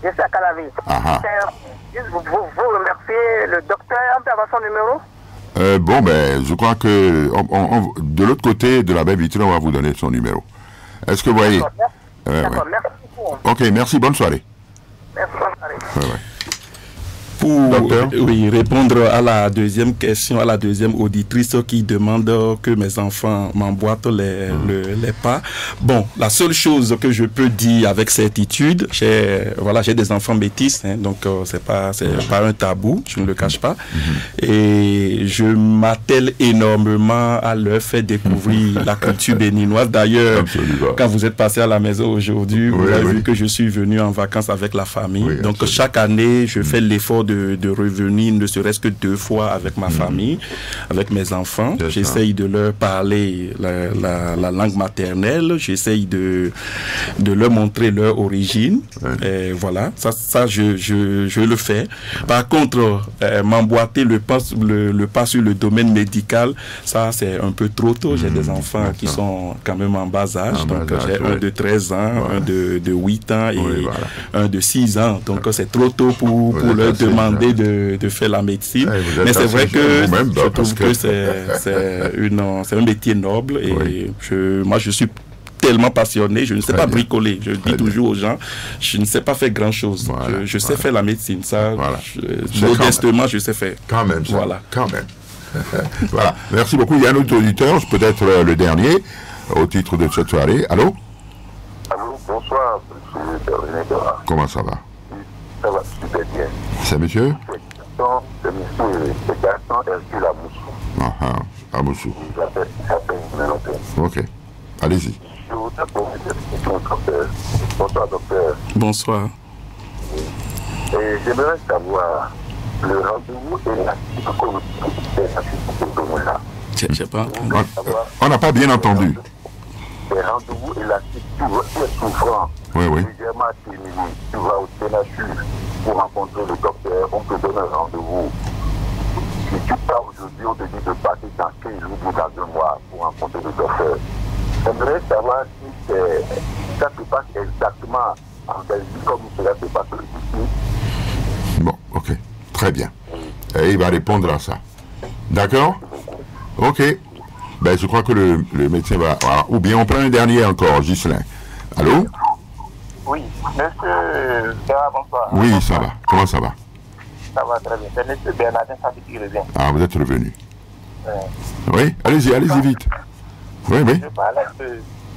Je suis à Calavi. Vous remerciez le docteur. On peut avoir son numéro? Bon, ben, je crois que de l'autre côté de la belle vitrine, on va vous donner son numéro. Est-ce que vous voyez? D'accord, merci beaucoup. Ok, merci, bonne soirée. Merci, bonne soirée. Pour répondre à la deuxième question, à la deuxième auditrice qui demande que mes enfants m'emboîtent les pas. Bon, la seule chose que je peux dire avec certitude, j'ai des enfants métis, hein, donc c'est pas un tabou, je ne le cache pas. Et je m'attelle énormément à leur faire découvrir la culture béninoise. D'ailleurs, quand vous êtes passé à la maison aujourd'hui, vous avez vu que je suis venu en vacances avec la famille. Donc chaque année, je fais l'effort de revenir ne serait-ce que 2 fois avec ma famille, avec mes enfants. J'essaye de leur parler la langue maternelle, j'essaye de leur montrer leur origine. Et voilà, ça je le fais. Par contre, m'emboîter le pas sur le domaine médical, ça c'est un peu trop tôt. J'ai des enfants qui sont quand même en bas âge. Donc j'ai un de 13 ans, un de 8 ans et un de 6 ans. Donc c'est trop tôt pour leur demander de faire la médecine. Mais c'est vrai que je trouve que c'est un métier noble et moi je suis tellement passionné, je ne sais pas bricoler. Je dis toujours aux gens, je ne sais pas faire grand-chose. Je sais faire la médecine. Ça, modestement, je sais faire. Quand même, ça. Voilà. Quand même. Voilà. Merci beaucoup. Il y a un autre auditeur, peut-être le dernier, au titre de cette soirée. Allô? Allô, bonsoir, monsieur Bernier. Comment ça va? Ça va super bien. C'est monsieur? C'est monsieur Gaston Hercule Amoussou. Amoussou. J'appelle Mélenchon. Ok. Allez-y. Je voudrais poser une question au docteur. Bonsoir, docteur. Bonsoir. Et j'aimerais savoir le rendez-vous et la On n'a pas bien entendu. Les rendez-vous et la situation souffrant. Légèrement terminé. Tu vas au TNHU pour rencontrer le docteur. On te donne un rendez-vous. Si tu pars aujourd'hui, on te dit de passer dans 15 jours ou dans 2 mois pour rencontrer le docteur. J'aimerais savoir si ça se passe exactement en Belgique comme cela se passe ici. Bon, ok. Très bien. Et il va répondre à ça. D'accord? Ok. Ben, je crois que le médecin va... Voilà. Ou bien on prend un dernier encore, Ghislain. Allô? Oui, monsieur Béa, bonsoir. Oui, bonsoir. ça va. Comment ça va? Ça va très bien. C'est monsieur Bernardin Sabi qui revient. Ah, vous êtes revenu. Oui, allez-y vite. Oui, oui. Je parlais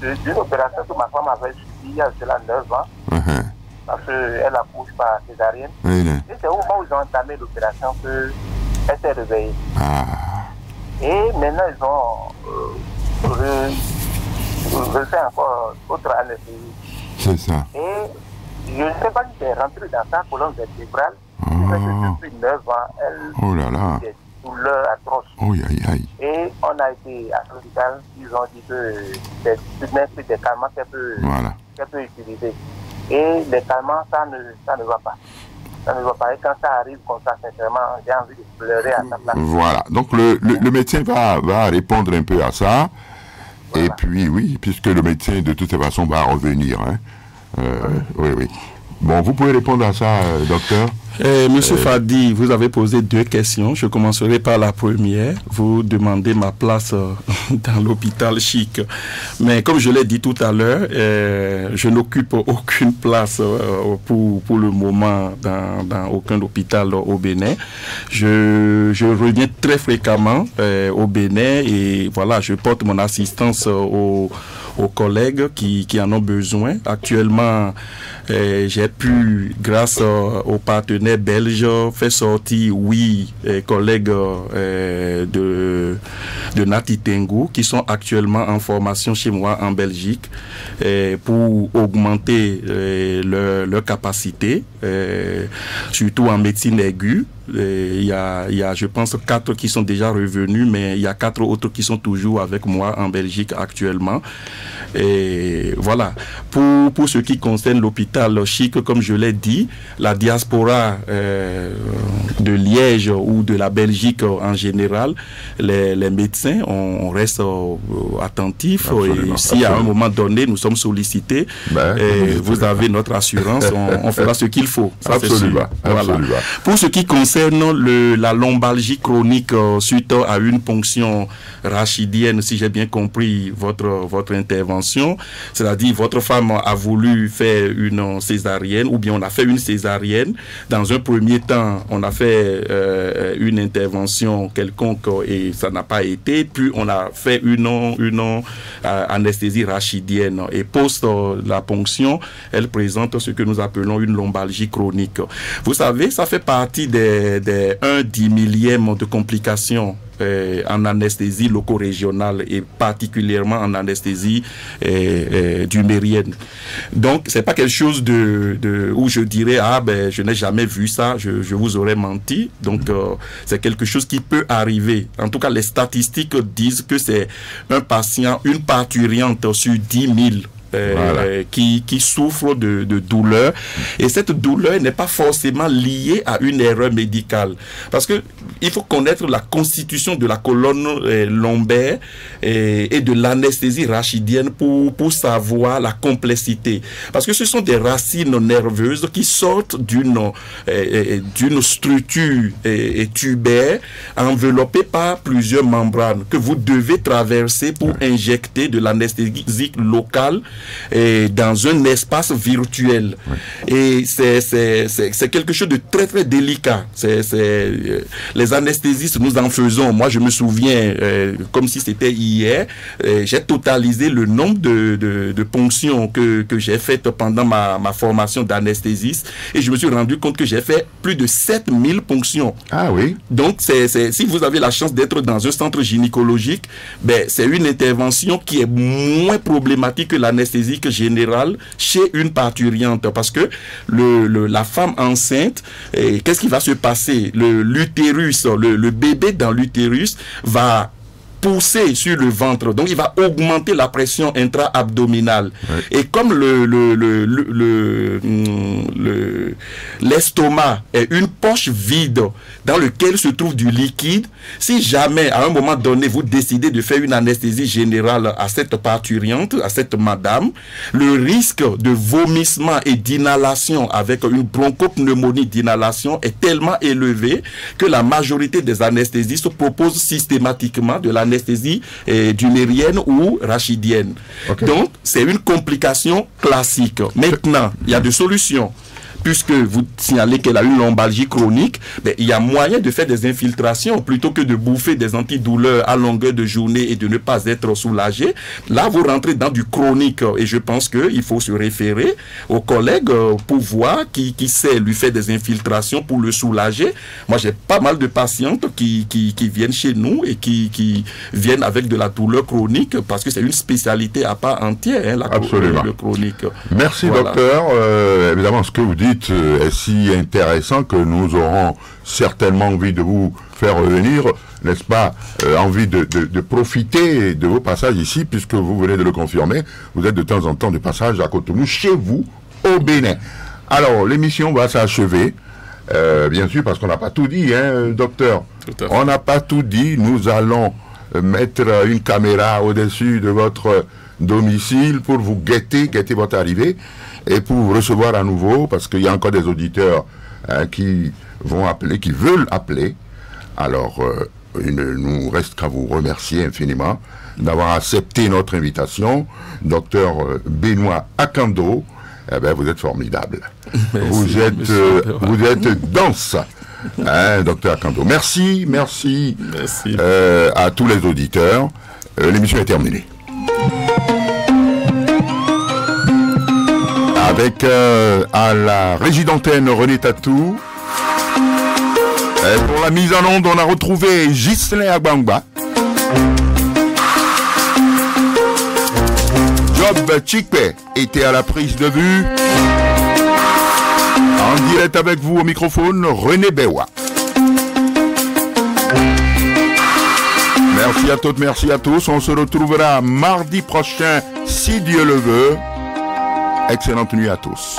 d'une opération que ma femme avait subie il y a cela 9 ans. Parce qu'elle accouche par césarienne. Et c'est au moment où ils ont entamé l'opération qu'elle s'est réveillée. Et maintenant, ils ont refait encore autre anesthésie. C'est ça. Et je ne sais pas si c'est rentré dans sa colonne vertébrale. Depuis 9 ans, elle a des douleurs atroces. Et on a été à l'hôpital, ils ont dit que c'est des calmants qu'elle peut utiliser. Et les calmants, ça ne va pas. Ça ne va pas. Et quand ça arrive comme ça, sincèrement, j'ai envie de pleurer à sa place. Voilà. Donc le médecin va répondre un peu à ça. Voilà. Et puis, oui, puisque le médecin, de toutes les façons, va revenir. Hein. Oui. Bon, vous pouvez répondre à ça, docteur. Monsieur Fadi, vous avez posé 2 questions. Je commencerai par la première. Vous demandez ma place dans l'hôpital chic. Mais comme je l'ai dit tout à l'heure, je n'occupe aucune place pour le moment dans aucun hôpital au Bénin. Je reviens très fréquemment au Bénin et voilà, je porte mon assistance aux collègues qui en ont besoin. Actuellement, j'ai pu, grâce aux partenaires belges, faire sortir 8 collègues de Nati Tengu qui sont actuellement en formation chez moi en Belgique pour augmenter leur capacité, surtout en médecine aiguë. Il y a, je pense, 4 qui sont déjà revenus, mais il y a 4 autres qui sont toujours avec moi en Belgique actuellement. Et voilà. Pour ce qui concerne l'hôpital chic, comme je l'ai dit, la diaspora de Liège ou de la Belgique en général, les médecins, on reste attentifs. Absolument, et si à un moment donné, nous sommes sollicités, vous avez notre assurance, on fera ce qu'il faut. Ça, absolument. Voilà. Pour ce qui concerne la lombalgie chronique suite à une ponction rachidienne, si j'ai bien compris votre intervention, c'est-à-dire votre femme a voulu faire une césarienne ou bien on a fait une césarienne. Dans un premier temps, on a fait une intervention quelconque et ça n'a pas été, puis on a fait une anesthésie rachidienne et post la ponction, elle présente ce que nous appelons une lombalgie chronique. Vous savez, ça fait partie des 1/10 millième de complications en anesthésie loco-régionale et particulièrement en anesthésie dumérienne. Donc, c'est pas quelque chose où je dirais, je n'ai jamais vu ça, je vous aurais menti. Donc, c'est quelque chose qui peut arriver. En tout cas, les statistiques disent que c'est un patient, une parturiente sur 10 000 qui souffrent de douleur, et cette douleur n'est pas forcément liée à une erreur médicale, parce que il faut connaître la constitution de la colonne lombaire et de l'anesthésie rachidienne pour savoir la complexité, parce que ce sont des racines nerveuses qui sortent d'une structure tubaire enveloppée par plusieurs membranes que vous devez traverser pour injecter de l'anesthésie locale dans un espace virtuel. Et c'est quelque chose de très très délicat. Les anesthésistes, nous en faisons. Moi, je me souviens, comme si c'était hier, j'ai totalisé le nombre de ponctions que j'ai faites pendant ma formation d'anesthésiste, et je me suis rendu compte que j'ai fait plus de 7000 ponctions. Ah oui. Donc, si vous avez la chance d'être dans un centre gynécologique, c'est une intervention qui est moins problématique que l'anesthésie générale chez une parturiente, parce que la femme enceinte, qu'est-ce qui va se passer? L'utérus, le bébé dans l'utérus va pousser sur le ventre, donc il va augmenter la pression intra-abdominale. Et comme l'estomac est une poche vide dans laquelle se trouve du liquide, si jamais à un moment donné vous décidez de faire une anesthésie générale à cette parturiente, à cette madame, le risque de vomissement et d'inhalation avec une bronchopneumonie d'inhalation est tellement élevé que la majorité des anesthésistes proposent systématiquement de l'anesthésie l'anesthésie dulérienne ou rachidienne. Donc, c'est une complication classique. Maintenant, il y a des solutions. Puisque vous signalez qu'elle a une lombalgie chronique, mais il y a moyen de faire des infiltrations plutôt que de bouffer des antidouleurs à longueur de journée et de ne pas être soulagé. Là, vous rentrez dans du chronique et je pense qu'il faut se référer aux collègues pour voir qui sait lui faire des infiltrations pour le soulager. Moi, j'ai pas mal de patientes qui viennent chez nous et qui viennent avec de la douleur chronique parce que c'est une spécialité à part entière, hein, la douleur chronique. Merci, voilà. Docteur. Évidemment, ce que vous dites est si intéressant que nous aurons certainement envie de vous faire revenir, n'est-ce pas, envie de profiter de vos passages ici, puisque vous venez de le confirmer, vous êtes de temps en temps de passage à Cotonou, chez vous, au Bénin. Alors, l'émission va s'achever, bien sûr, parce qu'on n'a pas tout dit, hein, docteur. On n'a pas tout dit, nous allons mettre une caméra au-dessus de votre domicile pour vous guetter votre arrivée et pour vous recevoir à nouveau, parce qu'il y a encore des auditeurs qui vont appeler, qui veulent appeler. Alors, il ne nous reste qu'à vous remercier infiniment d'avoir accepté notre invitation. Docteur Benoît Akando, eh ben, vous êtes formidable. Merci, vous êtes dense, hein, docteur Akando. Merci. À tous les auditeurs. L'émission est terminée. Avec à la régie d'antenne René Tatou. Pour la mise en onde, on a retrouvé Ghislain Agbangba. Job Chikpe était à la prise de vue. En direct avec vous au microphone, René Bewa. Merci à toutes, merci à tous. On se retrouvera mardi prochain, si Dieu le veut. Excellente nuit à tous.